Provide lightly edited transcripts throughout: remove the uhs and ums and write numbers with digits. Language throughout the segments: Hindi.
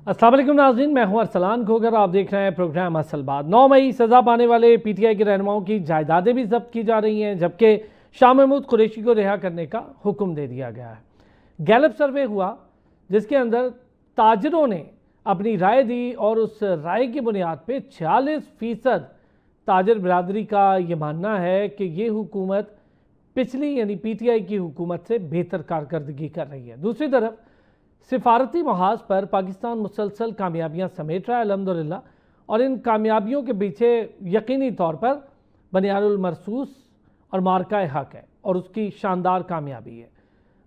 अस्सलाम वालेकुम नाज़रीन, मैं हूं अरसलान खोगर। आप देख रहे हैं प्रोग्राम असल बात। 9 मई सज़ा पाने वाले पीटीआई के रहनुमाओं की जायदादें भी जब्त की जा रही हैं, जबकि शाह महमूद कुरैशी को रिहा करने का हुक्म दे दिया गया है। गैलप सर्वे हुआ जिसके अंदर ताजरों ने अपनी राय दी और उस राय की बुनियाद पर 46% ताजर बिरादरी का ये मानना है कि ये हुकूमत पिछली यानी पीटीआई की हुकूमत से बेहतर कारकर्दगी कर रही है। दूसरी तरफ सिफारती महाज पर पाकिस्तान मुसलसल कामयाबियां समेट रहा है अल्हम्दुलिल्लाह, और इन कामयाबियों के पीछे यकीनी तौर पर बनियानुल मरसूस और मार्का हक है और उसकी शानदार कामयाबी है।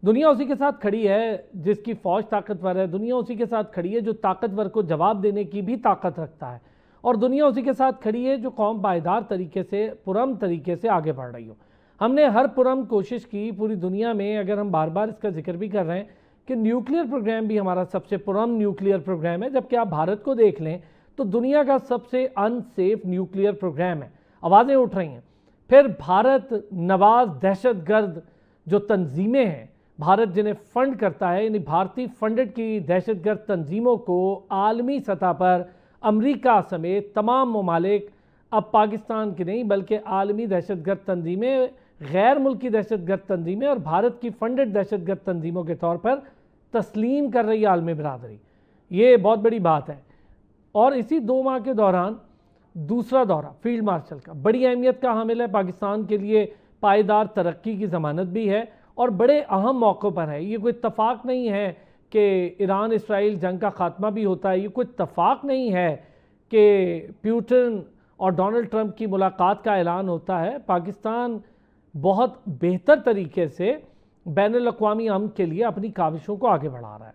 दुनिया उसी के साथ खड़ी है जिसकी फ़ौज ताकतवर है, दुनिया उसी के साथ खड़ी है जो ताकतवर को जवाब देने की भी ताकत रखता है, और दुनिया उसी के साथ खड़ी है जो कौम पायदार तरीके से पुरअमन तरीके से आगे बढ़ रही हो। हमने हर पुरअमन कोशिश की पूरी दुनिया में। अगर हम बार बार इसका जिक्र भी कर रहे हैं कि न्यूक्लियर प्रोग्राम भी हमारा सबसे पुराना न्यूक्लियर प्रोग्राम है, जबकि आप भारत को देख लें तो दुनिया का सबसे अनसेफ न्यूक्लियर प्रोग्राम है। आवाज़ें उठ रही हैं। फिर भारत नवाज दहशतगर्द जो तंजीमें हैं, भारत जिन्हें फंड करता है, यानी भारतीय फंडेड की दहशतगर्द तंजीमों को आलमी सतह पर अमरीका समेत तमाम ममालिक अब पाकिस्तान की नहीं बल्कि आलमी दहशतगर्द तंजीमें, गैर मुल्की दहशतगर्द तंजीमें और भारत की फंडेड दहशतगर्द तंजीमों के तौर पर तस्लीम कर रही है आलमी बिरादरी। ये बहुत बड़ी बात है। और इसी 2 माह के दौरान दूसरा दौरा फील्ड मार्शल का बड़ी अहमियत का हामिल है, पाकिस्तान के लिए पायदार तरक्की की ज़मानत भी है और बड़े अहम मौक़ों पर है। ये कोई इत्तफाक नहीं है कि ईरान इसराइल जंग का ख़ात्मा भी होता है, ये कोई इत्तफाक नहीं है कि पुतिन और डोनाल्ड ट्रंप की मुलाकात का ऐलान होता है। पाकिस्तान बहुत बेहतर तरीके से बैनुल अक़वामी अमन के लिए अपनी काविशों को आगे बढ़ा रहा है।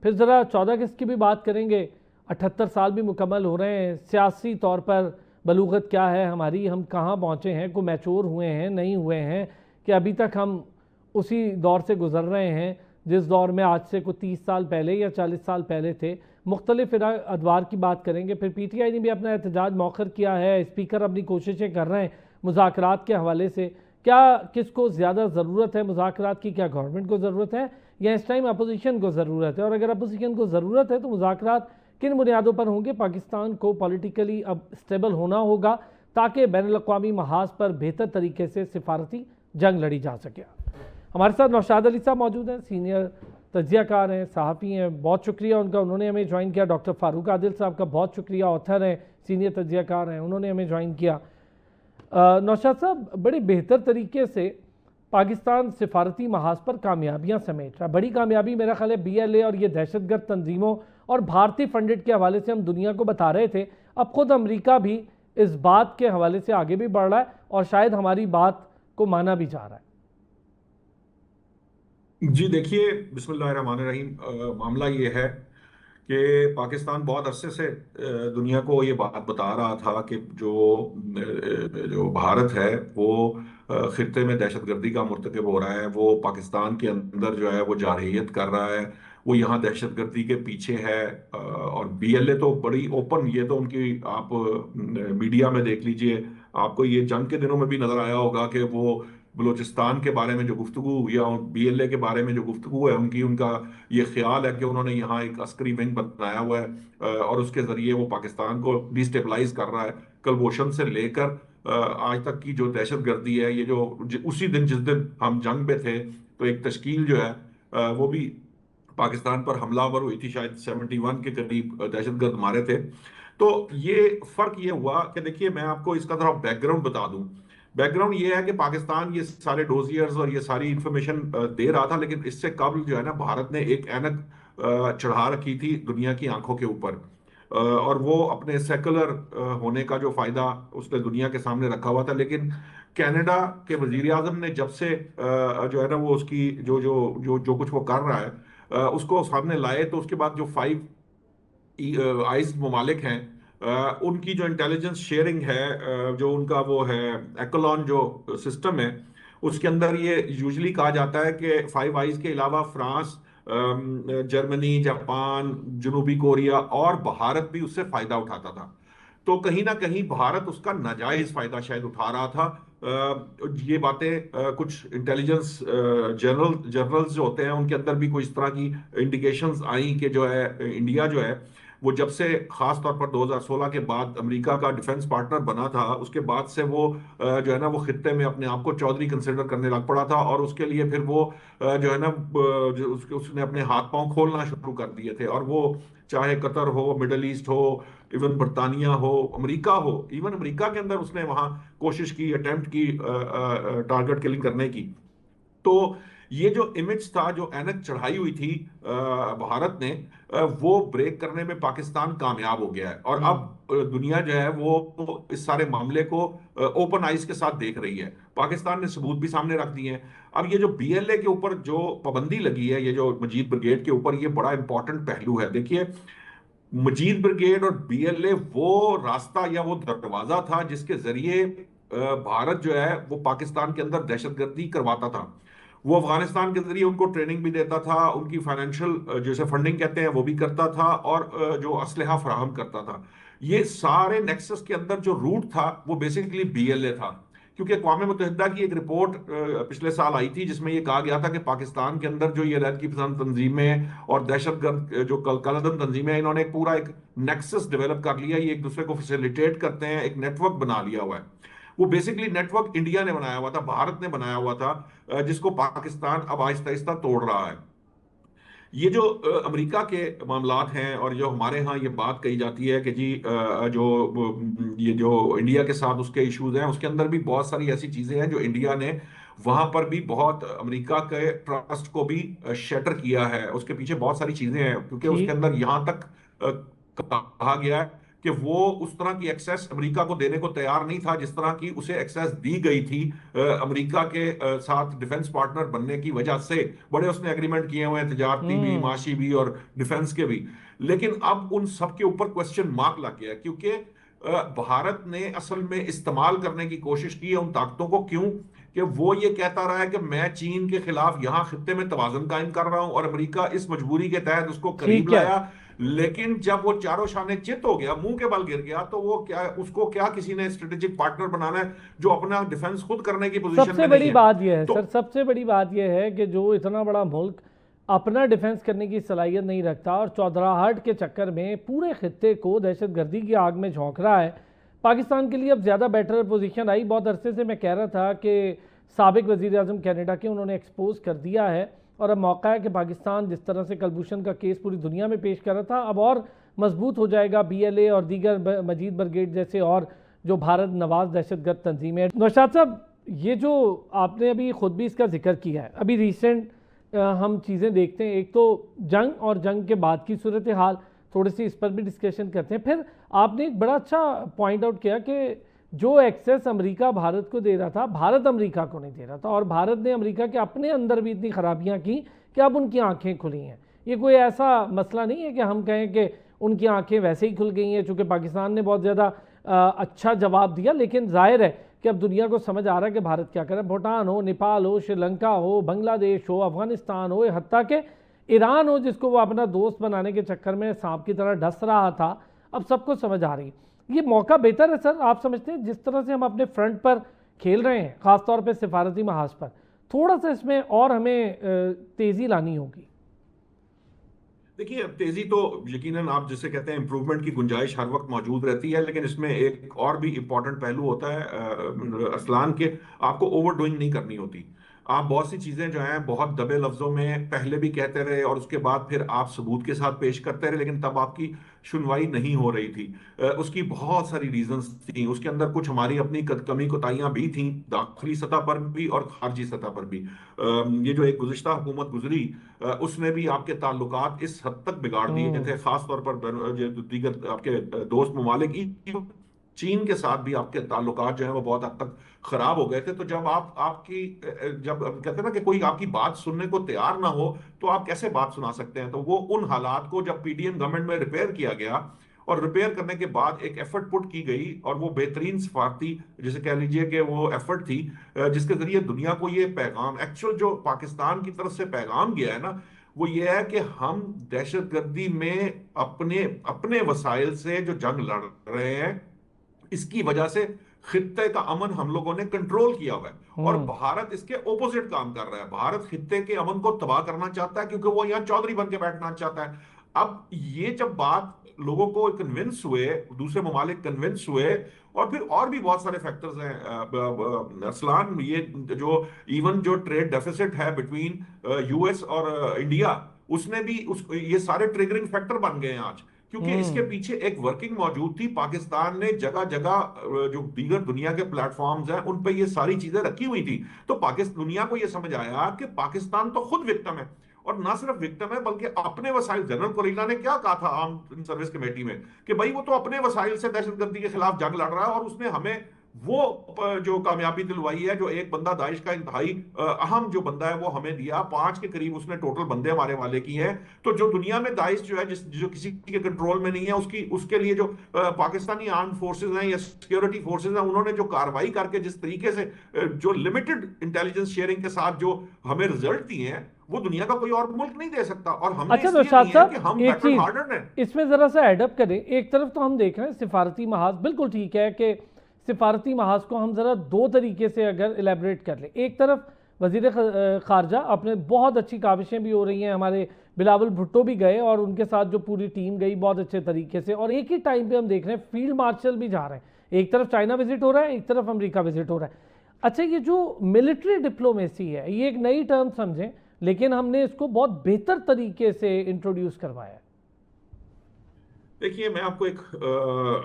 फिर ज़रा 14 अगस्त की भी बात करेंगे। 78 साल भी मुकम्मल हो रहे हैं। सियासी तौर पर बलूगत क्या है हमारी, हम कहाँ पहुँचे हैं, को मैच्योर हुए हैं नहीं हुए हैं, कि अभी तक हम उसी दौर से गुज़र रहे हैं जिस दौर में आज से कोई 30 साल पहले या 40 साल पहले थे। मुख्तलिफ अदवार की बात करेंगे। फिर पीटीआई ने भी अपना एहतजाज मौखर किया है, स्पीकर अपनी कोशिशें कर रहे हैं मुज़ाकरात के हवाले से। क्या किसको ज़्यादा ज़रूरत है मुज़ाकरात की? क्या गवर्नमेंट को ज़रूरत है या इस टाइम अपोजिशन को ज़रूरत है? और अगर अपोजिशन को ज़रूरत है तो मुज़ाकरात किन बुनियादों पर होंगे? पाकिस्तान को पॉलिटिकली अब स्टेबल होना होगा ताकि बैनुल अक़वामी महाज पर बेहतर तरीके से सिफारती जंग लड़ी जा सके। हमारे साथ नौशाद अली साहब मौजूद हैं, सीनियर तज्ज़ियाकार हैं, सहाफ़ी हैं। बहुत शुक्रिया उनका, उन्होंने हमें ज्वाइन किया। डॉक्टर फ़ारूक आदिल साहब का बहुत शुक्रिया, ऑथर हैं, सीनियर तज्ज़ियाकार हैं, उन्होंने हमें ज्वाइन किया। नौशाद साहब, बड़े बेहतर तरीके से पाकिस्तान सिफारती महाज पर कामयाबियां समेट रहा। बड़ी कामयाबी मेरा ख्याल है BLA और ये दहशतगर्द तंजीमों और भारतीय फंडेड के हवाले से हम दुनिया को बता रहे थे। अब खुद अमेरिका भी इस बात के हवाले से आगे भी बढ़ रहा है और शायद हमारी बात को माना भी जा रहा है। जी देखिए, बिस्मिल्लाहिर्रहमानिर्रहीम। मामला ये है कि पाकिस्तान बहुत अरसे से दुनिया को ये बात बता रहा था कि जो भारत है वो खित्ते में दहशतगर्दी का मुर्तकिब हो रहा है, वो पाकिस्तान के अंदर जो है वो जारहियत कर रहा है, वो यहाँ दहशतगर्दी के पीछे है। और BLA तो बड़ी ओपन, ये तो उनकी आप मीडिया में देख लीजिए, आपको ये जंग के दिनों में भी नजर आया होगा कि वो बलूचिस्तान के बारे में जो गुफ्तगू या BLA के बारे में जो गुफ्तगू है उनका ये ख्याल है कि उन्होंने यहाँ एक अस्करी विंग बनाया हुआ है और उसके जरिए वो पाकिस्तान को डिस्टेबलाइज कर रहा है। कलभूषण से लेकर आज तक की जो दहशतगर्दी है, ये उसी दिन जिस दिन हम जंग में थे तो एक तश्कील जो है वो भी पाकिस्तान पर हमलावर हुई थी, शायद 71 के करीब दहशतगर्द मारे थे। तो ये फर्क ये हुआ कि देखिए, मैं आपको इसका थोड़ा बैकग्राउंड बता दूं। बैकग्राउंड ये है कि पाकिस्तान ये सारे डोजियर्स और ये सारी इंफॉर्मेशन दे रहा था, लेकिन इससे कबल जो है ना, भारत ने एक ऐनक चढ़ा रखी थी दुनिया की आंखों के ऊपर, और वो अपने सेकुलर होने का जो फायदा उसने दुनिया के सामने रखा हुआ था। लेकिन कनाडा के वजीर आजम ने जब से जो है ना वो उसकी जो जो जो जो कुछ वो कर रहा है उसको सामने लाए, तो उसके बाद जो 5 आइस ममालिक हैं उनकी जो इंटेलिजेंस शेयरिंग है, जो उनका वो है एक्लोन जो सिस्टम है, उसके अंदर ये यूजुअली कहा जाता है कि 5 आइज के अलावा फ्रांस, जर्मनी, जापान, जनूबी कोरिया और भारत भी उससे फायदा उठाता था। तो कहीं ना कहीं भारत उसका नाजायज फायदा शायद उठा रहा था। ये बातें कुछ इंटेलिजेंस जर्नल्स जो होते हैं उनके अंदर भी कोई इस तरह की इंडिकेशंस आई कि जो है इंडिया जो है वो जब से खास तौर पर 2016 के बाद अमेरिका का डिफेंस पार्टनर बना था, उसके बाद से वो जो है ना वो खित्ते में अपने आप को चौधरी कंसिडर करने लग पड़ा था, और उसके लिए फिर वो जो है ना उसने अपने हाथ पांव खोलना शुरू कर दिए थे। और वो चाहे कतर हो, मिडल ईस्ट हो, इवन बरतानिया हो, अमेरिका हो, इवन अमेरिका के अंदर उसने वहां कोशिश की, अटेम्प्ट की टारगेट किलिंग करने की। तो ये जो इमेज था, जो एनक चढ़ाई हुई थी भारत ने, वो ब्रेक करने में पाकिस्तान कामयाब हो गया है। और अब हम्म। दुनिया जो है वो इस सारे मामले को ओपन आइज के साथ देख रही है। पाकिस्तान ने सबूत भी सामने रख दिए हैं। अब ये जो बीएलए के ऊपर जो पाबंदी लगी है, ये जो मजीद ब्रिगेड के ऊपर, ये बड़ा इंपॉर्टेंट पहलू है। देखिए, मजीद ब्रिगेड और बीएलए वो रास्ता या वो दरवाजा था जिसके जरिए भारत जो है वो पाकिस्तान के अंदर दहशतगर्दी करवाता था। वो अफगानिस्तान के जरिए उनको ट्रेनिंग भी देता था, उनकी फाइनेंशियल जैसे फंडिंग कहते हैं वो भी करता था, और जो असलहा फराहम करता था। ये सारे नेक्सस के अंदर जो रूट था वो बेसिकली बीएलए था। क्योंकि अक़वाम मुत्तहिदा की एक रिपोर्ट पिछले साल आई थी जिसमें यह कहा गया था कि पाकिस्तान के अंदर जो ये अलैदगी पसंद तंजीमें और दहशतगर्द जो कलदम तंजीमें हैं, इन्होंने एक पूरा एक नेक्सस डेवलप कर लिया। ये एक दूसरे को फैसिलिटेट करते हैं, एक नेटवर्क बना लिया हुआ है। वो बेसिकली नेटवर्क इंडिया ने बनाया हुआ था, भारत ने बनाया हुआ था, जिसको पाकिस्तान अब आहिस्ता आहिस्ता तोड़ रहा है। ये जो अमेरिका के मामलात हैं, और जो हमारे यहाँ ये बात कही जाती है कि जी ये जो इंडिया के साथ उसके इश्यूज हैं, उसके अंदर भी बहुत सारी ऐसी चीजें हैं जो इंडिया ने वहां पर भी बहुत अमेरिका के ट्रस्ट को भी शैटर किया है। उसके पीछे बहुत सारी चीजें हैं, क्योंकि उसके ठीक। अंदर यहाँ तक कहा गया है कि वो उस तरह की एक्सेस अमेरिका को देने को तैयार नहीं था जिस तरह की उसे एक्सेस दी गई थी अमेरिका के साथ डिफेंस पार्टनर बनने की वजह से। बड़े उसने एग्रीमेंट किए हुए हैं, तजारती भी, हम्म। माशी भी और डिफेंस के भी। लेकिन अब उन सब के ऊपर क्वेश्चन मार्क लग गया, क्योंकि भारत ने असल में इस्तेमाल करने की कोशिश की है उन ताकतों को। क्यों? कि वो ये कहता रहा है कि मैं चीन के खिलाफ यहां खित्ते में तवाज़ुन कायम कर रहा हूं, और अमेरिका इस मजबूरी के तहत उसको करीब ठीक है। लाया। लेकिन जब वो चारों शाने चित हो गया, मुंह के बल गिर गया, तो वो क्या, उसको क्या किसी ने स्ट्रेटेजिक पार्टनर बनाना है जो अपना डिफेंस खुद करने की पोजीशन सबसे में नहीं बड़ी है। बात यह है तो सर, सबसे बड़ी बात यह है कि जो इतना बड़ा मुल्क अपना डिफेंस करने की सलाहियत नहीं रखता और चौधराहट के चक्कर में पूरे खित्ते को दहशतगर्दी की आग में झोंक रहा है। पाकिस्तान के लिए अब ज़्यादा बेटर पोजीशन आई। बहुत अरसे से मैं कह रहा था कि साबिक वज़ीर आज़म कैनेडा के, उन्होंने एक्सपोज कर दिया है, और अब मौका है कि पाकिस्तान जिस तरह से कलभूषण का केस पूरी दुनिया में पेश कर रहा था, अब और मजबूत हो जाएगा। बीएलए और दीगर मजीद ब्रिगेड जैसे और जो भारत नवाज दहशतगर्द तंजीमें। नौशाद साहब, ये जो आपने अभी ख़ुद भी इसका जिक्र किया है, अभी रिसेंट हम चीज़ें देखते हैं, एक तो जंग और जंग के बाद की सूरत हाल, थोड़ी सी इस पर भी डिस्कशन करते हैं। फिर आपने एक बड़ा अच्छा पॉइंट आउट किया कि जो एक्सेस अमेरिका भारत को दे रहा था, भारत अमेरिका को नहीं दे रहा था, और भारत ने अमेरिका के अपने अंदर भी इतनी खराबियां की कि अब उनकी आंखें खुली हैं। ये कोई ऐसा मसला नहीं है कि हम कहें कि उनकी आंखें वैसे ही खुल गई हैं, चूँकि पाकिस्तान ने बहुत ज़्यादा अच्छा जवाब दिया, लेकिन जाहिर है कि अब दुनिया को समझ आ रहा है कि भारत क्या करे। भूटान हो, नेपाल हो, श्रीलंका हो, बांग्लादेश हो, अफगानिस्तान हो, हत्ता के ईरान हो, जिसको वो अपना दोस्त बनाने के चक्कर में सांप की तरह डस रहा था, अब सबको समझ आ रही है। ये मौका बेहतर है सर, आप समझते हैं जिस तरह से हम अपने फ्रंट पर खेल रहे हैं, ख़ासतौर पर सिफारती महाज पर, थोड़ा सा इसमें और हमें तेज़ी लानी होगी? देखिए, अब तेजी तो यकीनन आप जिसे कहते हैं इंप्रूवमेंट की गुंजाइश हर वक्त मौजूद रहती है, लेकिन इसमें एक और भी इंपॉर्टेंट पहलू होता है असलान के, आपको ओवर डूइंग नहीं करनी होती। आप बहुत सी चीजें जो हैं बहुत दबे लफ्जों में पहले भी कहते रहे, और उसके बाद फिर आप सबूत के साथ पेश करते रहे, लेकिन तब आपकी सुनवाई नहीं हो रही थी। उसकी बहुत सारी रीजंस थी, उसके अंदर कुछ हमारी अपनी कमी कोताहियां भी थी, दाखिली सतह पर भी और खारजी सतह पर भी। ये जो एक गुज़िश्ता हुकूमत गुजरी, उसने भी आपके ताल्लुकात इस हद तक बिगाड़ दिए थे, खास तौर पर जो दीगर आपके दोस्त ममालिक, चीन के साथ भी आपके ताल्लुकात जो है वो बहुत हद तक खराब हो गए थे। तो जब आपकी जब कहते हैं ना कि कोई आपकी बात सुनने को तैयार ना हो, तो आप कैसे बात सुना सकते हैं? तो वो उन हालात को जब पीडीएम गवर्नमेंट में रिपेयर किया गया, और रिपेयर करने के बाद एक एफर्ट पुट की गई, और वो बेहतरीन सफारती जिसे कह लीजिए कि वो एफर्ट थी, जिसके जरिए दुनिया को ये पैगाम, एक्चुअल जो पाकिस्तान की तरफ से पैगाम गया है ना, वो ये है कि हम दहशतगर्दी में अपने अपने वसाइल से जो जंग लड़ रहे हैं इसकी वजह से खित्ते का अमन हम लोगों ने कंट्रोल किया हुआ है, और हम्म। भारत इसके ओपोजिट काम कर रहा है। भारत खित्ते के अमन को तबाह करना चाहता है, क्योंकि वो यहाँ चौधरी बन के बैठना चाहता है। अब ये जब बात लोगों को कन्विंस हुए, दूसरे ममालिक कन्विंस हुए, और फिर और भी बहुत सारे फैक्टर्स हैं अरसलान, ये जो इवन जो ट्रेड डेफिसिट है बिटवीन यूएस और इंडिया, उसने भी उस ये सारे ट्रिगरिंग फैक्टर बन गए हैं आज, क्योंकि इसके हम्म। पीछे एक वर्किंग मौजूद थी। पाकिस्तान ने जगह जगह जो दीगर दुनिया के प्लेटफॉर्म्स हैं उन पे ये सारी चीजें रखी हुई थी। तो पाकिस्तान, दुनिया को ये समझ आया कि पाकिस्तान तो खुद विक्टिम है, और ना सिर्फ विक्टिम है बल्कि अपने वसाइल। जनरल कोरिला ने क्या कहा था आर्म सर्विस कमेटी में कि भाई वो तो अपने वसाइल से दहशतगर्दी के खिलाफ जंग लड़ रहा है, और उसने हमें वो जो कामयाबी दिलवाई है, जो एक बंदा दाइश का इंतहाई अहम जो बंदा है वो हमें दिया, 5 के करीब उसने टोटल बंदे हमारे वाले की हैं। तो जो दुनिया में दाइश जो है, जो किसी के कंट्रोल में नहीं है, उसके लिए जो पाकिस्तानी आर्म फोर्सेज हैं या सिक्योरिटी फोर्सेज हैं, उन्होंने जो कार्रवाई करके जिस तरीके से जो लिमिटेड इंटेलिजेंस शेयरिंग के साथ जो हमें रिजल्ट दिए हैं, वो दुनिया का कोई और मुल्क नहीं दे सकता। और हमने अच्छा इसलिए नौशाद दिए हैं कि साहब, हम एक बैटल चीज हार्डन हैं। इसमें जरा सा एडअप करें। एक तरफ तो हम देख रहे हैं सिफारती महाज, बिल्कुल ठीक है कि सिफारती महाज को हम जरा दो तरीके से अगर इलेबरेट कर लें। एक तरफ वजीर खारजा अपने बहुत अच्छी काविशें भी हो रही हैं, हमारे बिलावल भुट्टो भी गए और उनके साथ जो पूरी टीम गई बहुत अच्छे तरीके से, और एक ही टाइम पे हम देख रहे हैं फील्ड मार्शल भी जा रहे हैं। एक तरफ चाइना विजिट हो रहा है, एक तरफ अमेरिका विजिट हो रहा है। अच्छा, ये जो मिलिट्री डिप्लोमेसी है ये एक नई टर्म समझें, लेकिन हमने इसको बहुत बेहतर तरीके से इंट्रोड्यूस करवाया है। देखिए, मैं आपको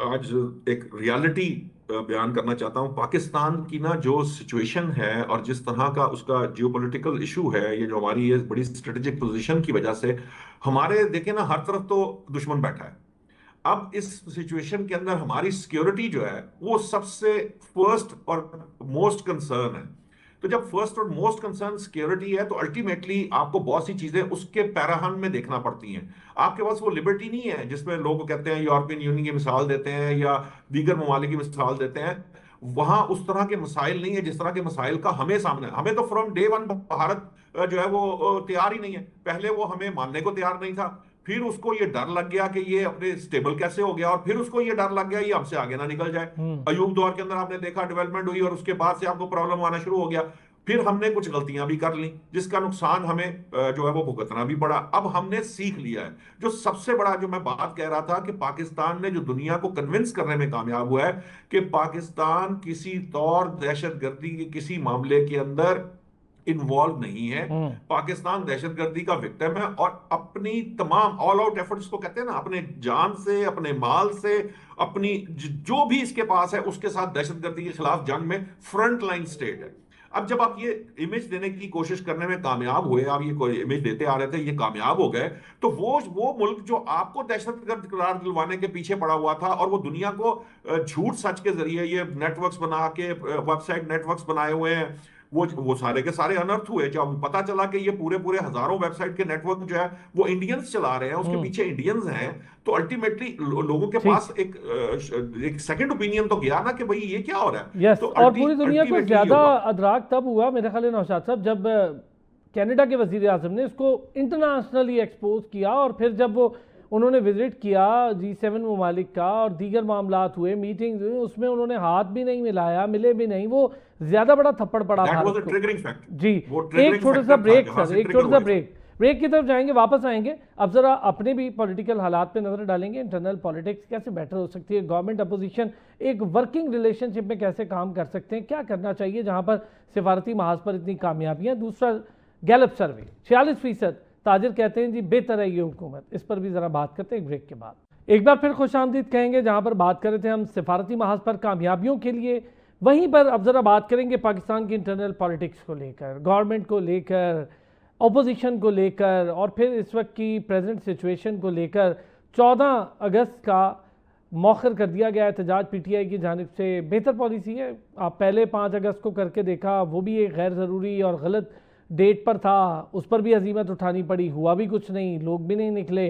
आज एक रियलिटी बयान करना चाहता हूं। पाकिस्तान की ना जो सिचुएशन है और जिस तरह का उसका जियोपॉलिटिकल इशू है, ये जो हमारी ये बड़ी स्ट्रेटेजिक पोजीशन की वजह से हमारे, देखिए ना, हर तरफ तो दुश्मन बैठा है। अब इस सिचुएशन के अंदर हमारी सिक्योरिटी जो है वो सबसे फर्स्ट और मोस्ट कंसर्न है। तो जब फर्स्ट और मोस्ट कंसर्न सिक्योरिटी है, तो अल्टीमेटली आपको बहुत सी चीजें उसके पैराहन में देखना पड़ती हैं। आपके पास वो लिबर्टी नहीं है जिसमें लोग कहते हैं, यूरोपियन यूनियन की मिसाल देते हैं या दीगर ममालिक की मिसाल देते हैं। वहां उस तरह के मसाइल नहीं है जिस तरह के मसाइल का हमें सामने। हमें तो फ्रॉम डे वन भारत जो है वो तैयार ही नहीं है। पहले वो हमें मानने को तैयार नहीं था, फिर उसको ये डर लग गया कि ये अपने स्टेबल कैसे हो गया, और फिर उसको ये डर लग गया ये हमसे आगे ना निकल जाए। अयूब दौर के अंदर आपने देखा डेवलपमेंट हुई, और उसके बाद से आपको प्रॉब्लम आना शुरू हो गया। फिर हमने कुछ गलतियां भी कर ली जिसका नुकसान हमें जो है वो भुगतना भी पड़ा। अब हमने सीख लिया है। जो सबसे बड़ा जो मैं बात कह रहा था कि पाकिस्तान ने जो दुनिया को कन्विंस करने में कामयाब हुआ है कि पाकिस्तान किसी तौर दहशतगर्दी के किसी मामले के अंदर इन्वॉल्व नहीं है। हम्म। पाकिस्तान दहशतगर्दी का विक्टिम है, और अपनी तमाम ऑल आउट एफर्ट्स को कहते हैं ना, अपने जान से, अपने माल से, अपनी जो भी इसके पास है उसके साथ दहशतगर्दी के खिलाफ जंग में फ्रंट लाइन स्टेट है। अब जब आप ये इमेज देने की कोशिश करने में कामयाब हुए, आप ये कोई इमेज देते आ रहे थे, ये कामयाब हो गए, तो वो मुल्क जो आपको दहशतगर्द करार दिलवाने के पीछे पड़ा हुआ था, और वो दुनिया को झूठ सच के जरिए ये नेटवर्क्स बना के, वेबसाइट नेटवर्क्स बनाए हुए हैं, वो सारे के सारे अनर्थ हुए। जब पता चला कि ये पूरे पूरे हजारों वेबसाइट के नेटवर्क जो है वो इंडियंस चला रहे हैं, उसके पीछे इंडियंस हैं, तो अल्टीमेटली लोगों के ठीक। पास एक सेकंड ओपिनियन तो गया ना कि भाई ये क्या हो रहा है। यस, तो और पूरी दुनिया को अल्टीमेटली ज्यादा अदराक तब हुआ मेरे ख्याल है नौशाद साहब, जब कनाडा के वजीर आजम ने इसको इंटरनेशनली एक्सपोज किया, और फिर जब वो उन्होंने विजिट किया G7 ममालिक का और दीगर मामलात हुए, मीटिंग्स हुई, उसमें उन्होंने हाथ भी नहीं मिलाया, मिले भी नहीं, वो ज्यादा बड़ा थप्पड़ पड़ा दैट वाज भारत अ को। Triggering fact. जी। वो एक ट्रिगरिंग छोटा सा फैक्टर था ब्रेक जहां सर, से एक ट्रिगर छोटा सा हुए थे। ब्रेक की तरफ जाएंगे, वापस आएंगे। अब जरा अपने भी पॉलिटिकल हालात पे नजर डालेंगे, इंटरनल पॉलिटिक्स कैसे बेटर हो सकती है, गवर्नमेंट अपोजिशन एक वर्किंग रिलेशनशिप में कैसे काम कर सकते हैं, क्या करना चाहिए जहां पर सिफारती महाज पर इतनी कामयाबियां। दूसरा, गैलप सर्वे 46% ताजिर कहते हैं जी बेहतर है ये हुकूमत, इस पर भी जरा बात करते हैं एक ब्रेक के बाद। एक बार फिर खुशामदीद कहेंगे, जहां पर बात कर रहे थे हम सिफारती महाज पर कामयाबियों के लिए, वहीं पर अब जरा बात करेंगे पाकिस्तान की इंटरनल पॉलिटिक्स को लेकर, गवर्नमेंट को लेकर, अपोजिशन को लेकर, और फिर इस वक्त की प्रेजेंट सिचुएशन को लेकर। 14 अगस्त का मौखर कर दिया गया एहतजाज PTI की जानिब से। बेहतर पॉलिसी है, आप पहले 5 अगस्त को करके देखा, वो भी एक गैर ज़रूरी और गलत डेट पर था, उस पर भी अजीमत उठानी पड़ी, हुआ भी कुछ नहीं, लोग भी नहीं निकले।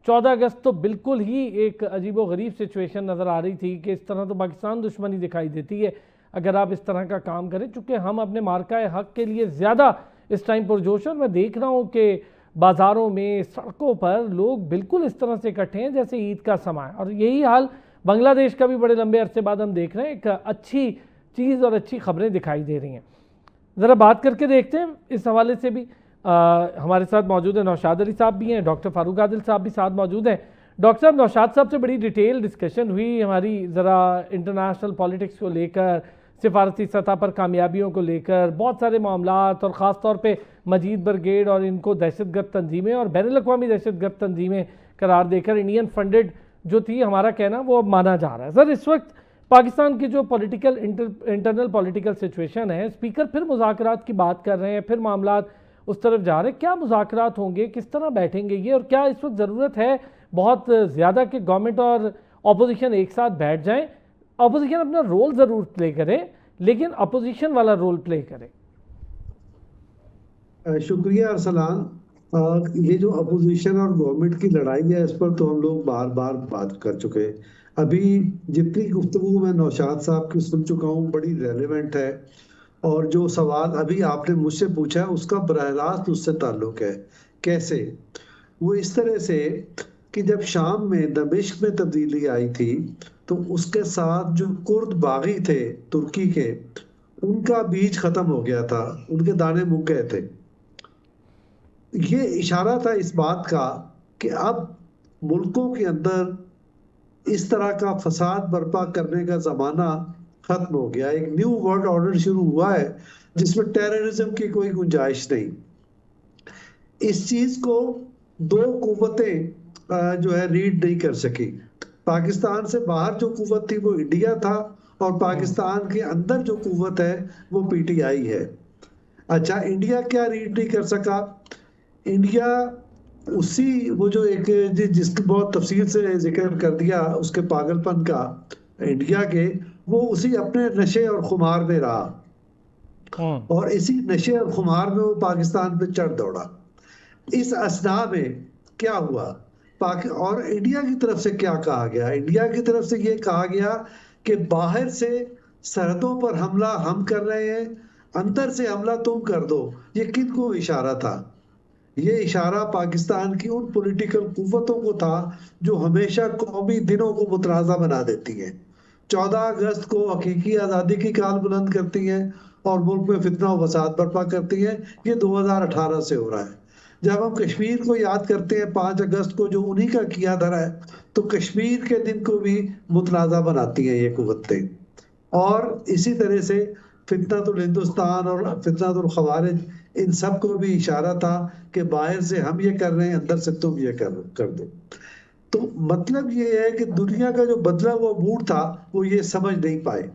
14 अगस्त तो बिल्कुल ही एक अजीबो गरीब सिचुएशन नज़र आ रही थी कि इस तरह तो पाकिस्तान दुश्मनी दिखाई देती है अगर आप इस तरह का काम करें, चूँकि हम अपने मार्का हक के लिए ज़्यादा इस टाइम पुरजोश हैं। मैं देख रहा हूँ कि बाज़ारों में, सड़कों पर लोग बिल्कुल इस तरह से इकट्ठे हैं जैसे ईद का समय है, और यही हाल बांग्लादेश का भी बड़े लंबे अरसे बाद हम देख रहे हैं एक अच्छी चीज़ और अच्छी खबरें दिखाई दे रही हैं। ज़रा बात करके देखते हैं इस हवाले से भी। हमारे साथ मौजूद है नौशाद अली साहब भी हैं, डॉक्टर फारूक आदिल साहब भी साथ मौजूद हैं। डॉक्टर साहब, नौशाद साहब से बड़ी डिटेल डिस्कशन हुई हमारी ज़रा इंटरनेशनल पॉलिटिक्स को लेकर, सिफारती सतह पर कामयाबियों को लेकर, बहुत सारे मामलात और ख़ास तौर पे मजीद ब्रिगेड और इनको दहशतगर्द तंजीमें और बैनुल-अक़वामी दहशतगर्द तंजीमें करार देकर इंडियन फंडेड जो थी, हमारा कहना वो अब माना जा रहा है। सर, इस वक्त पाकिस्तान की जो पॉलिटिकल इंटरनल पॉलिटिकल सिचुएशन है, स्पीकर फिर मुज़ाकरात की बात कर रहे हैं, फिर मामलात उस तरफ जा रहे हैं। क्या मुज़ाकरात होंगे, किस तरह बैठेंगे ये, और क्या इस वक्त ज़रूरत है बहुत ज़्यादा कि गवर्नमेंट और अपोजिशन एक साथ बैठ जाएं? अपोजिशन अपना रोल ज़रूर प्ले करे, लेकिन अपोजिशन वाला रोल प्ले करे। शुक्रिया अरसलान। ये जो अपोजिशन और गवर्नमेंट की लड़ाई है, इस पर तो हम लोग बार बार बात कर चुके हैं। अभी जितनी गुफ्तगू मैं नौशाद साहब की सुन चुका हूँ, बड़ी रेलेवेंट है। और जो सवाल अभी आपने मुझसे पूछा है, उसका बराह रास्त उससे ताल्लुक है। कैसे? वो इस तरह से कि जब शाम में दमिश्क में तब्दीली आई थी, तो उसके साथ जो कुर्द बागी थे तुर्की के, उनका बीज खत्म हो गया था, उनके दाने मुक गए थे। ये इशारा था इस बात का कि अब मुल्कों के अंदर इस तरह का फसाद बर्पा करने का जमाना खत्म हो गया। एक न्यू वर्ल्ड ऑर्डर शुरू हुआ है जिसमें टेररिज्म की कोई गुंजाइश नहीं। इस चीज को दो कुव्वतें जो है रीड नहीं कर सकी। पाकिस्तान से बाहर जो कुव्वत थी वो इंडिया था, और पाकिस्तान के अंदर जो कुव्वत है वो पीटीआई है। अच्छा, इंडिया क्या रीड नहीं कर सका? इंडिया उसी वो जो एक जिसकी बहुत तफसील से जिक्र कर दिया उसके पागलपन का इंडिया के, वो उसी अपने नशे और खुमार में रहा, और इसी नशे और खुमार में वो पाकिस्तान पे चढ़ दौड़ा। इस असना में क्या हुआ? और इंडिया की तरफ से क्या कहा गया? इंडिया की तरफ से ये कहा गया कि बाहर से सरहदों पर हमला हम कर रहे हैं, अंदर से हमला तुम कर दो। ये किन को इशारा था? ये इशारा पाकिस्तान की उन पॉलिटिकल कुव्वतों को था जो हमेशा कौमी दिनों को मुतनाज़ा बना देती हैं। 14 अगस्त को हकीकी आज़ादी की काल बुलंद करती हैं और मुल्क में फितना और फसाद बर्पा करती हैं। ये 2018 से हो रहा है। जब हम कश्मीर को याद करते हैं 5 अगस्त को, जो उन्हीं का किया धरा है, तो कश्मीर के दिन को भी मुतनाज़ा बनाती हैं ये कुव्वतें। और इसी तरह से फितनतुल हिंदुस्तान और फितनतुल खवारिज, इन सब को भी इशारा था कि बाहर से हम ये कर रहे हैं, अंदर से तुम ये कर दो। तो मतलब ये है कि दुनिया का जो बदला हुआ मूड था वो ये समझ नहीं पाए।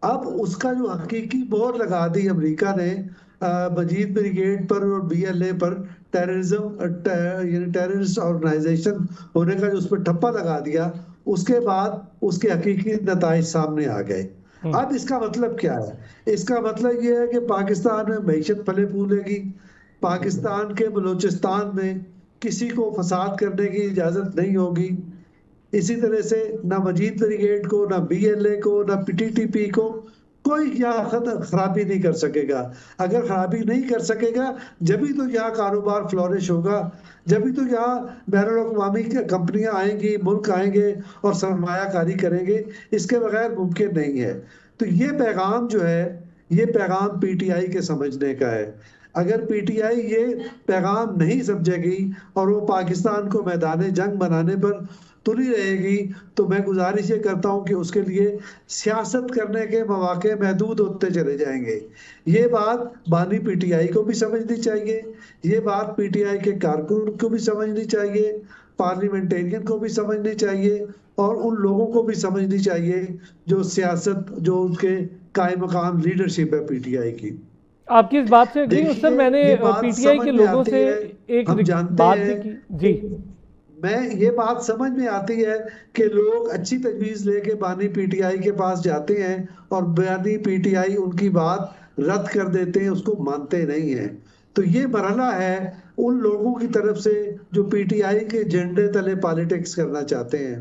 अब उसका जो हकीकी मोहर लगा दी अमेरिका ने मजीद ब्रिगेड पर और बीएलए पर, टेररिज्म यानी टेररिस्ट ऑर्गेनाइजेशन होने का जो उस पर ठप्पा लगा दिया, उसके बाद उसके हकीकी नताइज सामने आ गए। अब इसका मतलब क्या है? इसका मतलब ये है कि पाकिस्तान में मईशत फले फूलेगी, पाकिस्तान के बलूचिस्तान में किसी को फसाद करने की इजाजत नहीं होगी। इसी तरह से ना मजीद ब्रिगेड को, ना बीएलए को, ना पीटीटीपी को कोई यहाँ खराबी नहीं कर सकेगा। अगर खराबी नहीं कर सकेगा, जब ही तो यहाँ कारोबार फ्लोरिश होगा, जब ही तो यहाँ बैनुल-अक़वामी कंपनियां आएंगी, मुल्क आएंगे और सरमायाकारी करेंगे। इसके बगैर मुमकिन नहीं है। तो ये पैगाम जो है, ये पैगाम पीटीआई के समझने का है। अगर पीटीआई ये पैगाम नहीं समझेगी और वो पाकिस्तान को मैदान जंग बनाने पर तुली रहेगी, तो मैं गुजारिश ये करता हूं कि उसके लिए सियासत करने के मौके महदूद होते चले जाएंगे। ये बात बानी पीटीआई को भी समझनी चाहिए, ये बात पीटीआई के कारकुन को भी समझनी चाहिए, पार्लियामेंटेरियन को भी समझनी चाहिए, और उन लोगों को भी समझनी चाहिए जो सियासत, जो उनके कायम मकाम लीडरशिप है पीटीआई की। आपकी इस बात से एग्री हूं सर। मैंने पीटीआई के लोगों से एक बात भी की जी। मैं ये बात समझ में आती है कि लोग अच्छी तजवीज़ लेके बानी पीटीआई के पास जाते हैं और बानी पीटीआई उनकी बात रद्द कर देते हैं, उसको मानते नहीं हैं। तो ये मरहला है उन लोगों की तरफ से जो पीटीआई के झंडे तले पॉलिटिक्स करना चाहते हैं।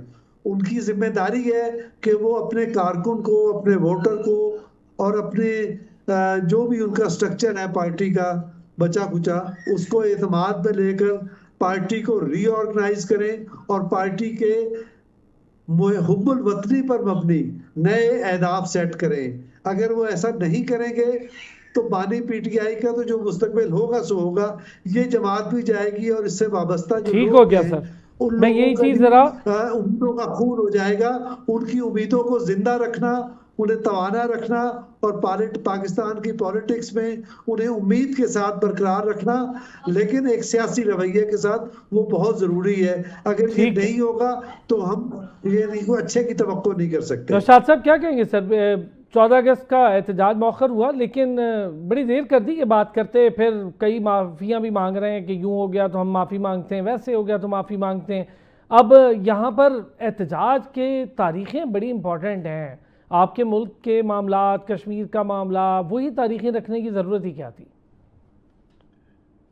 उनकी जिम्मेदारी है कि वो अपने कारकुन को, अपने वोटर को और अपने जो भी उनका स्ट्रक्चर है पार्टी का बचा कुचा, उसको एतमाद में लेकर पार्टी को रीऑर्गेनाइज करें और पार्टी के हुब्बुल वतनी पर मबनी नए अहदाफ सेट करें। अगर वो ऐसा नहीं करेंगे तो बानी पीटीआई का तो जो मुस्तकबिल होगा सो होगा, ये जमात भी जाएगी और इससे वाबस्ता जो ठीक हो लोग गया हैं सर। उन मैं लोगों यही का चीज भी जरा उम्मीदों का खून हो जाएगा। उनकी उम्मीदों को जिंदा रखना, उन्हें तवाना रखना और पाकिस्तान की पॉलिटिक्स में उन्हें उम्मीद के साथ बरकरार रखना, लेकिन एक सियासी रवैये के साथ, वो बहुत जरूरी है। अगर ये ठीक है। नहीं होगा तो हम ये नहीं अच्छे की तवक्को नहीं कर सकते। नौशाद साहब क्या कहेंगे सर? 14 अगस्त का एहतजाज मौखर हुआ, लेकिन बड़ी देर कर दी ये बात करते, फिर कई माफ़ियाँ भी मांग रहे हैं कि यूँ हो गया तो हम माफ़ी मांगते हैं, वैसे हो गया तो माफ़ी मांगते हैं। अब यहाँ पर एहतजाज के तारीखें बड़ी इंपॉर्टेंट हैं, आपके मुल्क के मामलात, कश्मीर का मामला, वही तारीखें रखने की ज़रूरत ही क्या थी?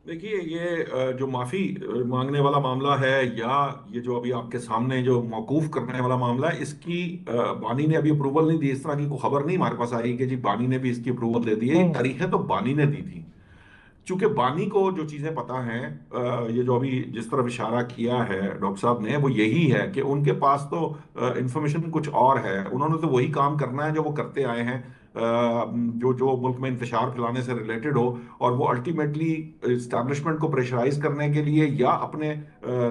देखिए, ये जो माफी मांगने वाला मामला है, या ये जो अभी आपके सामने जो मौकूफ करने वाला मामला है, इसकी बानी ने अभी अप्रूवल नहीं दी। इस तरह की कोई खबर नहीं हमारे पास आई कि जी बानी ने भी इसकी अप्रूवल दे दी है। ये हम्म। तारीखें तो बानी ने दी थी। चूंकि बानी को जो चीजें पता हैं, ये जो अभी जिस तरफ इशारा किया है डॉक्टर साहब ने, वो यही है कि उनके पास तो इंफॉर्मेशन कुछ और है। उन्होंने तो वही काम करना है जो वो करते आए हैं, जो जो मुल्क में इंतशार फैलाने से रिलेटेड हो, और वो अल्टीमेटली इस्टेब्लिशमेंट को प्रेशराइज करने के लिए या अपने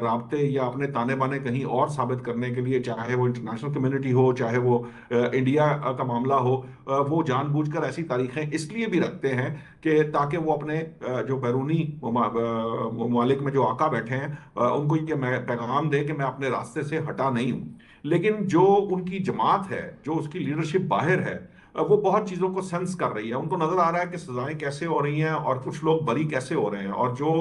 राब्ते या अपने ताने बाने कहीं और साबित करने के लिए, चाहे वो इंटरनेशनल कम्युनिटी हो, चाहे वो इंडिया का मामला हो, वो जानबूझकर ऐसी तारीखें इसलिए भी रखते हैं कि ताकि वो अपने जो बैरूनी ममालिक में जो आका बैठे हैं, उनको ये पैगाम दे कि मैं अपने रास्ते से हटा नहीं हूं। लेकिन जो उनकी जमात है, जो उसकी लीडरशिप बाहर है, वो बहुत चीजों को सेंस कर रही है। उनको नजर आ रहा है कि सजाएं कैसे हो रही हैं और कुछ लोग बरी कैसे हो रहे हैं। और जो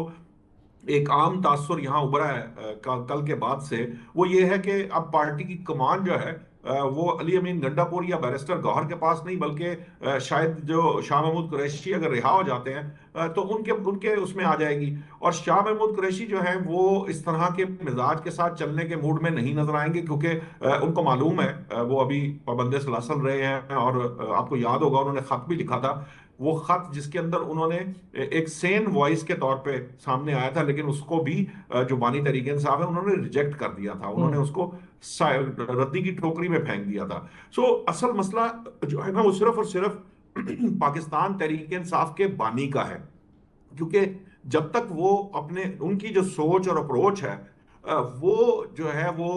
एक आम तासुर यहाँ उभरा है कल के बाद से, वो ये है कि अब पार्टी की कमान जो है, वो अली अमीन गंडापुर या बैरिस्टर गौहर के पास नहीं, बल्कि शायद जो शाह महमूद कुरैशी अगर रिहा हो जाते हैं, तो उनके उनके उसमें आ जाएगी। और शाह महमूद कुरैशी जो है वो इस तरह के मिजाज के साथ चलने के मूड में नहीं नजर आएंगे, क्योंकि उनको मालूम है वो अभी पाबंदे सलासल रहे हैं। और आपको याद होगा उन्होंने खत भी लिखा था, वो खत जिसके अंदर उन्होंने एक सेन वॉइस के तौर पे सामने आया था, लेकिन उसको भी जो बानी तहरीक इंसाफ है उन्होंने रिजेक्ट कर दिया था। उन्होंने हम्म। उसको रद्दी की टोकरी में फेंक दिया था। सो असल मसला जो है ना, वो सिर्फ और सिर्फ पाकिस्तान तहरीक इंसाफ के बानी का है। क्योंकि जब तक वो अपने उनकी जो सोच और अप्रोच है, वो जो है वो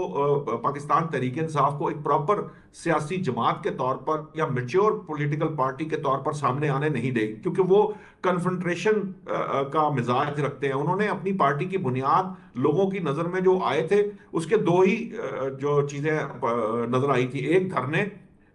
पाकिस्तान तहरीक इंसाफ को एक प्रॉपर सियासी जमात के तौर पर या मेच्योर पॉलिटिकल पार्टी के तौर पर सामने आने नहीं देगी, क्योंकि वो कन्फ्रंट्रेशन का मिजाज रखते हैं। उन्होंने अपनी पार्टी की बुनियाद लोगों की नजर में जो आए थे, उसके दो ही जो चीजें नजर आई थी। एक धरने,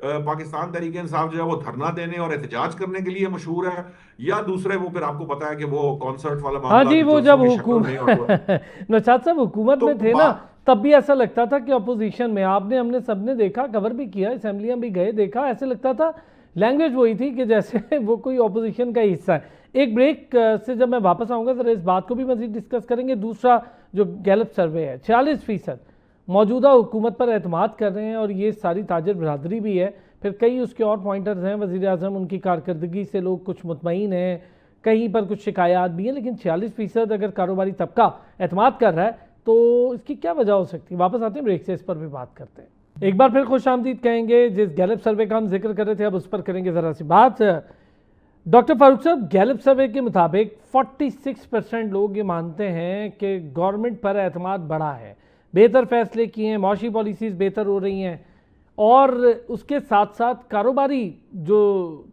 पाकिस्तान तहरीक इंसाफ जो है वो धरना देने और एहतजाज करने के लिए मशहूर है, या दूसरे वो फिर आपको पता है कि वो कॉन्सर्ट वाला हाँ मामला जी, जो वो जब जुल्फों की शक्ल में और वो नौशाद साहब हुकूमत तो में थे ना, बात तब भी ऐसा लगता था कि अपोजिशन में, आपने हमने सबने देखा, कवर भी किया, असेंबलियां भी गए, देखा, ऐसे लगता था लैंग्वेज वही थी कि जैसे वो कोई अपोजिशन का हिस्सा है। एक ब्रेक से जब मैं वापस आऊँगा ज़रा इस बात को भी मज़ीद डिस्कस करेंगे। दूसरा जो गैलप सर्वे है, 46% मौजूदा हुकूमत पर एतमाद कर रहे हैं, और ये सारी ताजर बरदरी भी है। फिर कई उसके और पॉइंटर्स हैं, वज़ीर आज़म उनकी कारकर्दगी से लोग कुछ मुतमईन हैं, कहीं पर कुछ शिकायत भी हैं, लेकिन 46% अगर कारोबारी तबका एतमाद कर रहा है तो इसकी क्या वजह हो सकती है? वापस आते हैं ब्रेक से, इस पर भी बात करते हैं। एक बार फिर खुश आमदीद कहेंगे। जिस गैलप सर्वे का हम जिक्र कर रहे थे, अब उस पर करेंगे ज़रा सी बात। डॉक्टर फारूक साहब, गैलप सर्वे के मुताबिक 46% लोग ये मानते हैं कि गवर्नमेंट पर एतमाद बढ़ा है, बेहतर फैसले किए हैं, मौशी पॉलिसीज़ बेहतर हो रही हैं, और उसके साथ साथ कारोबारी जो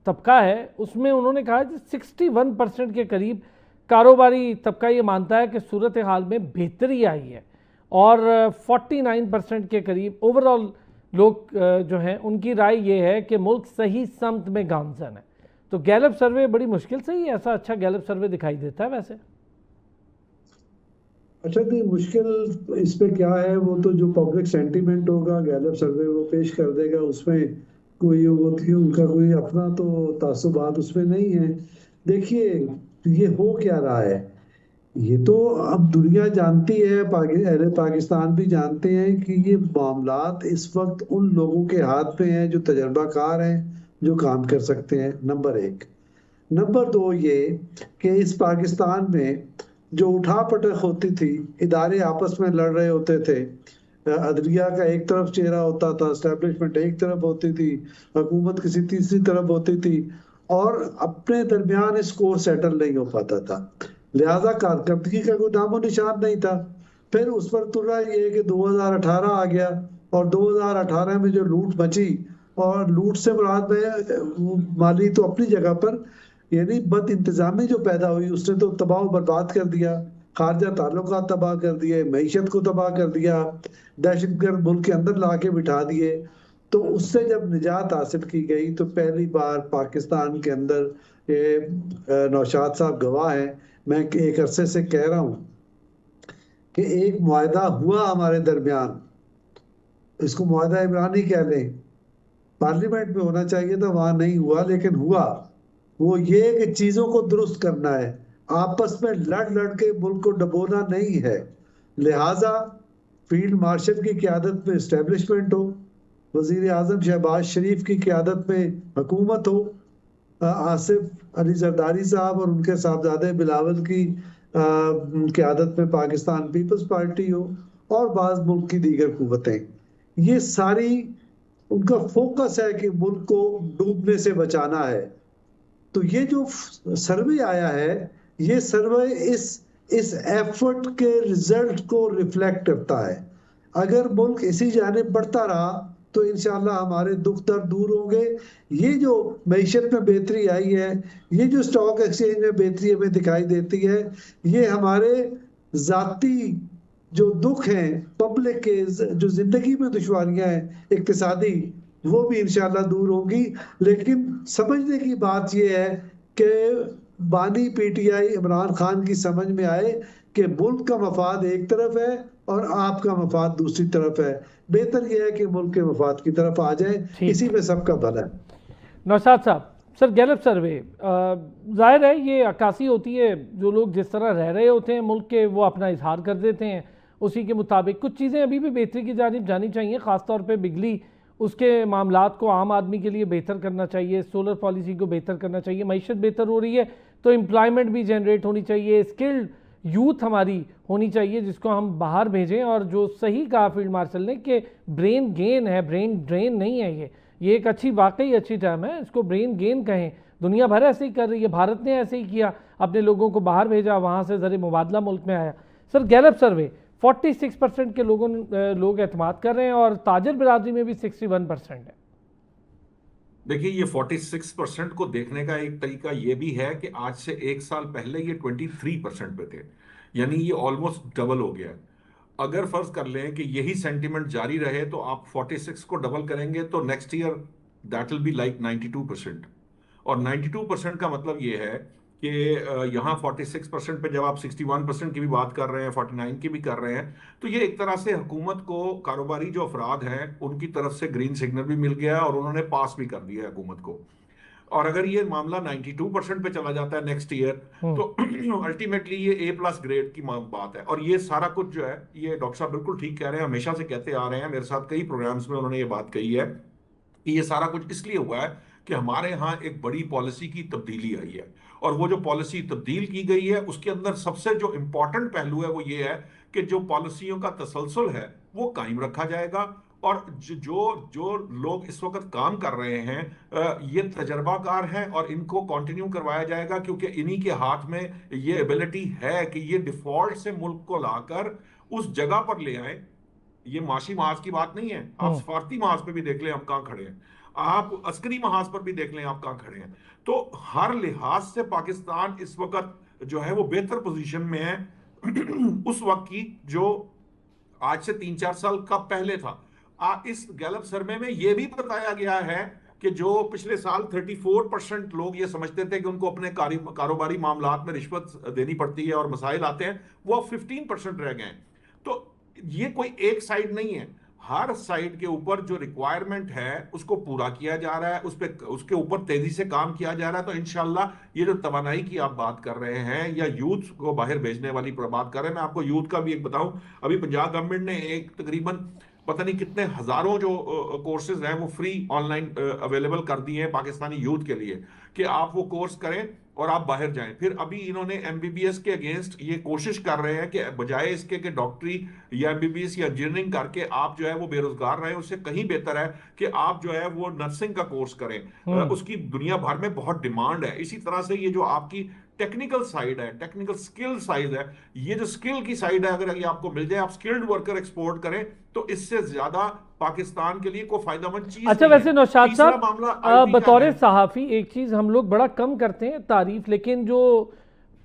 तबका है उसमें उन्होंने कहा कि 61% के करीब कारोबारी तबका ये मानता है कि सूरत हाल में बेहतरी आई है, और 49% के करीब ओवरऑल लोग जो हैं उनकी राय ये है कि मुल्क सही समत में गामजन है। तो गैलप सर्वे बड़ी मुश्किल से ही ऐसा अच्छा गैलप सर्वे दिखाई देता है वैसे। अच्छा, तो मुश्किल इस पे क्या है? वो तो जो पब्लिक सेंटीमेंट होगा गैलप सर्वे वो पेश कर देगा, उसमें कोई वो थी उनका कोई अपना तो तासुबात उसमें नहीं है। देखिए, ये हो क्या रहा है, ये तो अब दुनिया जानती है, अहले पाकिस्तान भी जानते हैं कि ये मामलात इस वक्त उन लोगों के हाथ में हैं जो तजर्बाकार हैं, जो काम कर सकते हैं, नंबर एक। नंबर दो ये कि इस पाकिस्तान में जो उठा पटक होती थी, इदारे आपस में लड़ रहे होते थे, अदलिया का एक तरफ चेहरा होता था, एस्टेब्लिशमेंट एक तरफ होती थी, हुकूमत किसी तीसरी तरफ होती थी, और अपने दरमियान स्कोर सेटल नहीं हो पाता था। लिहाजा कारकर्दगी का कोई नामो निशान नहीं था। फिर उस पर तुर्रा ये कि 2018 आ गया, और 2018 में जो लूट मची, और लूट से मुराद में माली तो अपनी जगह पर, यानी बद इंतजामी जो पैदा हुई उसने तो तबाह बर्बाद कर दिया, खारजा ताल्लुकात तबाह कर दिए, मईशत को तबाह कर दिया, दहशतगर्द मुल्क के अंदर ला के बिठा दिए। तो उससे जब निजात हासिल की गई तो पहली बार पाकिस्तान के अंदर ये नौशाद साहब गवाह हैं, मैं एक अरसे से कह रहा हूँ कि एक मुआहदा हुआ हमारे दरमियान, इसको मुआहदा इमरानी कह लें, पार्लियामेंट में होना चाहिए था, वहां नहीं हुआ, लेकिन हुआ। वो ये कि चीजों को दुरुस्त करना है, आपस में लड़ लड़ के मुल्क को डबोना नहीं है। लिहाजा फील्ड मार्शल की क़यादत में इस्टेब्लिशमेंट हो, वजीर आजम शहबाज शरीफ की क़यादत में हुकूमत हो, आसिफ अली जरदारी साहब और उनके साहबजादे बिलावल की क़यादत में पाकिस्तान पीपल्स पार्टी हो, और बाज़ मुल्क की दीगर कुव्वतें, ये सारी उनका फोकस है कि मुल्क को डूबने से बचाना है। तो ये जो सर्वे आया है, ये सर्वे इस एफर्ट के रिजल्ट को रिफ्लेक्ट करता है। अगर मुल्क इसी जानिब बढ़ता रहा तो इंशाल्लाह हमारे दुख दर्द दूर होंगे। ये जो मईशत में बेहतरी आई है, ये जो स्टॉक एक्सचेंज में बेहतरी हमें दिखाई देती है, ये हमारे जाती जो दुख हैं, पब्लिक के जो जिंदगी में दुश्वारियां हैं इक्तिसादी, वो भी इंशाल्लाह दूर होगी। लेकिन समझने की बात यह है कि बानी पीटीआई इमरान खान की समझ में आए कि मुल्क का मफाद एक तरफ है और आपका मफाद दूसरी तरफ है। बेहतर यह है कि मुल्क के मफाद की तरफ आ जाए, इसी में सबका भला है। नौशाद साहब, सर गैलप सर्वे जाहिर है ये अक्कासी होती है, जो लोग जिस तरह रह रहे होते हैं मुल्क के वो अपना इजहार कर देते हैं, उसी के मुताबिक कुछ चीज़ें अभी भी बेहतरी की जानिब जानी चाहिए, ख़ासतौर पे बिजली, उसके मामलात को आम आदमी के लिए बेहतर करना चाहिए, सोलर पॉलिसी को बेहतर करना चाहिए, मईशत बेहतर हो रही है तो एम्प्लॉयमेंट भी जनरेट होनी चाहिए, स्किल्ड यूथ हमारी होनी चाहिए जिसको हम बाहर भेजें, और जो सही कहा फील्ड मार्शल ने कि ब्रेन गेन है, ब्रेन ड्रेन नहीं है। ये एक अच्छी, वाकई अच्छी टर्म है, इसको ब्रेन गेन कहें। दुनिया भर ऐसे ही कर रही है, भारत ने ऐसे ही किया, अपने लोगों को बाहर भेजा, वहाँ से ज़रिए मुबादला मुल्क में आया। सर गैलप सर्वे 46% के लोग एतमाद कर रहे हैं और ताजर बिरादरी में भी 61% है। देखिए, ये 46% को देखने का एक तरीका ये भी है कि आज से एक साल पहले ये 23% पे थे, यानी ये ऑलमोस्ट डबल हो गया। अगर फर्ज कर लें कि यही सेंटिमेंट जारी रहे तो आप 46 को डबल करेंगे तो next year that will be like 92%। और 92% का मतलब ये है कि यहाँ 46% पे जब आप 61% की भी बात कर रहे हैं, 49 की भी कर रहे हैं, तो ये एक तरह से हुकूमत को कारोबारी जो अफराद हैं उनकी तरफ से ग्रीन सिग्नल भी मिल गया और उन्होंने पास भी कर दिया है हुकूमत को। और अगर ये मामला 92% पे चला जाता है नेक्स्ट ईयर तो अल्टीमेटली ये A+ ग्रेड की बात है। और ये सारा कुछ जो है, ये डॉक्टर साहब बिल्कुल ठीक कह रहे हैं, हमेशा से कहते आ रहे हैं, मेरे साथ कई प्रोग्राम्स में उन्होंने ये बात कही है कि ये सारा कुछ इसलिए हुआ है कि हमारे यहाँ एक बड़ी पॉलिसी की तब्दीली आई है। और वो जो पॉलिसी तब्दील की गई है उसके अंदर सबसे जो इंपॉर्टेंट पहलू है वो ये है कि जो पॉलिसियों का तसलसल है वो कायम रखा जाएगा। और जो जो लोग इस वक्त काम कर रहे हैं ये तजर्बाकार हैं और इनको कंटिन्यू करवाया जाएगा, क्योंकि इन्हीं के हाथ में ये एबिलिटी है कि ये डिफॉल्ट से मुल्क को लाकर उस जगह पर ले आए। ये माशी महाज की बात नहीं है, आप सफारती महाज पे भी देख लें हम कहाँ खड़े हैं, आप अस्करी महाज पर भी देख लें आप कहाँ खड़े हैं। तो हर लिहाज से पाकिस्तान इस वक्त जो है वो बेहतर पोजीशन में है उस वक्त की जो आज से 3-4 साल का पहले था। इस गैलप सर्वे में यह भी बताया गया है कि जो पिछले साल 34% लोग ये समझते थे कि उनको अपने कारोबारी मामलात में रिश्वत देनी पड़ती है और मसाइल आते हैं, वो 15% रह गए। तो ये कोई एक साइड नहीं है, हर साइड के ऊपर जो रिक्वायरमेंट है उसको पूरा किया जा रहा है, उसके ऊपर तेजी से काम किया जा रहा है। तो इंशाल्लाह ये जो तवानाई की आप बात कर रहे हैं या यूथ को बाहर भेजने वाली बात कर रहे हैं, मैं आपको यूथ का भी एक बताऊं, अभी पंजाब गवर्नमेंट ने एक तकरीबन पता नहीं कितने हजारों जो कोर्सेज हैं वो फ्री ऑनलाइन अवेलेबल कर दिए हैं पाकिस्तानी यूथ के लिए कि आप वो कोर्स करें और आप बाहर जाएं। फिर अभी इन्होंने एमबीबीएस के अगेंस्ट ये कोशिश कर रहे हैं कि बजाय इसके कि डॉक्टरी या एमबीबीएस या इंजीनियरिंग करके आप जो है वो बेरोजगार रहे, उससे कहीं बेहतर है कि आप जो है वो नर्सिंग का कोर्स करें। उसकी दुनिया भर में बहुत डिमांड है। इसी तरह से ये जो आपकी टेक्निकल साइड है, टेक्निकल स्किल साइड है, ये जो स्किल की साइड है, अगर ये आपको मिल जाए, आप स्किल्ड वर्कर एक्सपोर्ट करें, तो इससे ज्यादा पाकिस्तान के लिए कोई फायदेमंद चीज अच्छा, नहीं है। वैसे नौशाद तीसरा साहब, मामला आईटी का बतौर है। सहाफ़ी एक चीज़ हम लोग बड़ा कम करते हैं तारीफ, लेकिन जो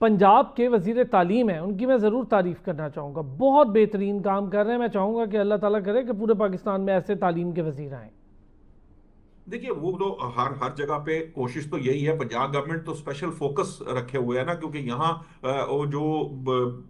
पंजाब के वज़ीर तालीम हैं उनकी मैं ज़रूर तारीफ़ करना चाहूँगा। बहुत बेहतरीन काम कर रहे हैं। मैं चाहूँगा कि अल्लाह ताला करे कि पूरे पाकिस्तान में ऐसे तालीम के वज़ीर आएँ। देखिए, वो तो हर हर जगह पे कोशिश तो यही है। पंजाब गवर्नमेंट तो स्पेशल फोकस रखे हुए है ना, क्योंकि यहाँ वो जो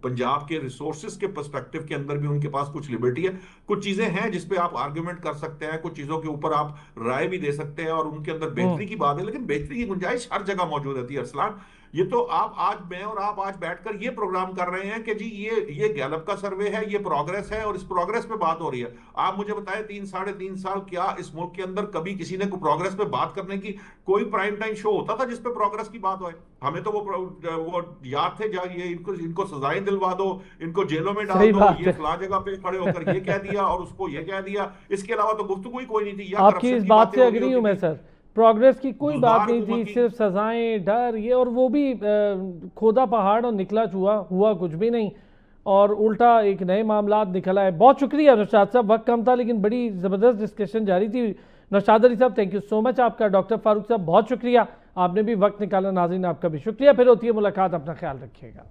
पंजाब के रिसोर्सेज के पर्सपेक्टिव के अंदर भी उनके पास कुछ लिबर्टी है। कुछ चीजें हैं जिसपे आप आर्ग्यूमेंट कर सकते हैं, कुछ चीजों के ऊपर आप राय भी दे सकते हैं और उनके अंदर बेहतरी की बात है, लेकिन बेहतरी की गुंजाइश हर जगह मौजूद रहती है अरसलान। ये तो आप आज, मैं और आप आज बैठकर ये प्रोग्राम कर रहे हैं कि जी ये गैलप का सर्वे है, ये प्रोग्रेस है और इस प्रोग्रेस पे बात हो रही है। आप मुझे बताएं, 3 साढ़े 3 साल क्या इस मुल्क के अंदर कभी किसी ने प्रोग्रेस पे बात करने की कोई प्राइम टाइम शो होता था जिसपे प्रोग्रेस की बात हो? हमें तो वो याद थे, जा ये इनको इनको सजाएं दिलवा दो, इनको जेलों में डाल सही दो, बात ये है। फला जगह पे खड़े होकर ये कह दिया और उसको ये कह दिया। इसके अलावा तो गुफ्तगू ही कोई नहीं थी, या आपकी करप्शन इस की बात बातें से हो रही अग्री हूँ होती मैं थी। सर। प्रोग्रेस की कोई बात बुजदार नहीं हुकूमत थी, की सिर्फ सजाएं, डर, ये और वो भी खोदा पहाड़ और निकला चूहा, हुआ कुछ भी नहीं और उल्टा एक नए मामलात निकल आए। बहुत शुक्रिया नौशाद साहब, वक्त कम था लेकिन बड़ी ज़बरदस्त डिस्कशन जारी थी। नौशाद अली साहब, थैंक यू सो मच आपका। डॉक्टर फारूक साहब, बहुत शुक्रिया, आपने भी वक्त निकाला। नाज़रीन, आपका भी शुक्रिया। फिर होती है मुलाकात, अपना ख्याल रखिएगा।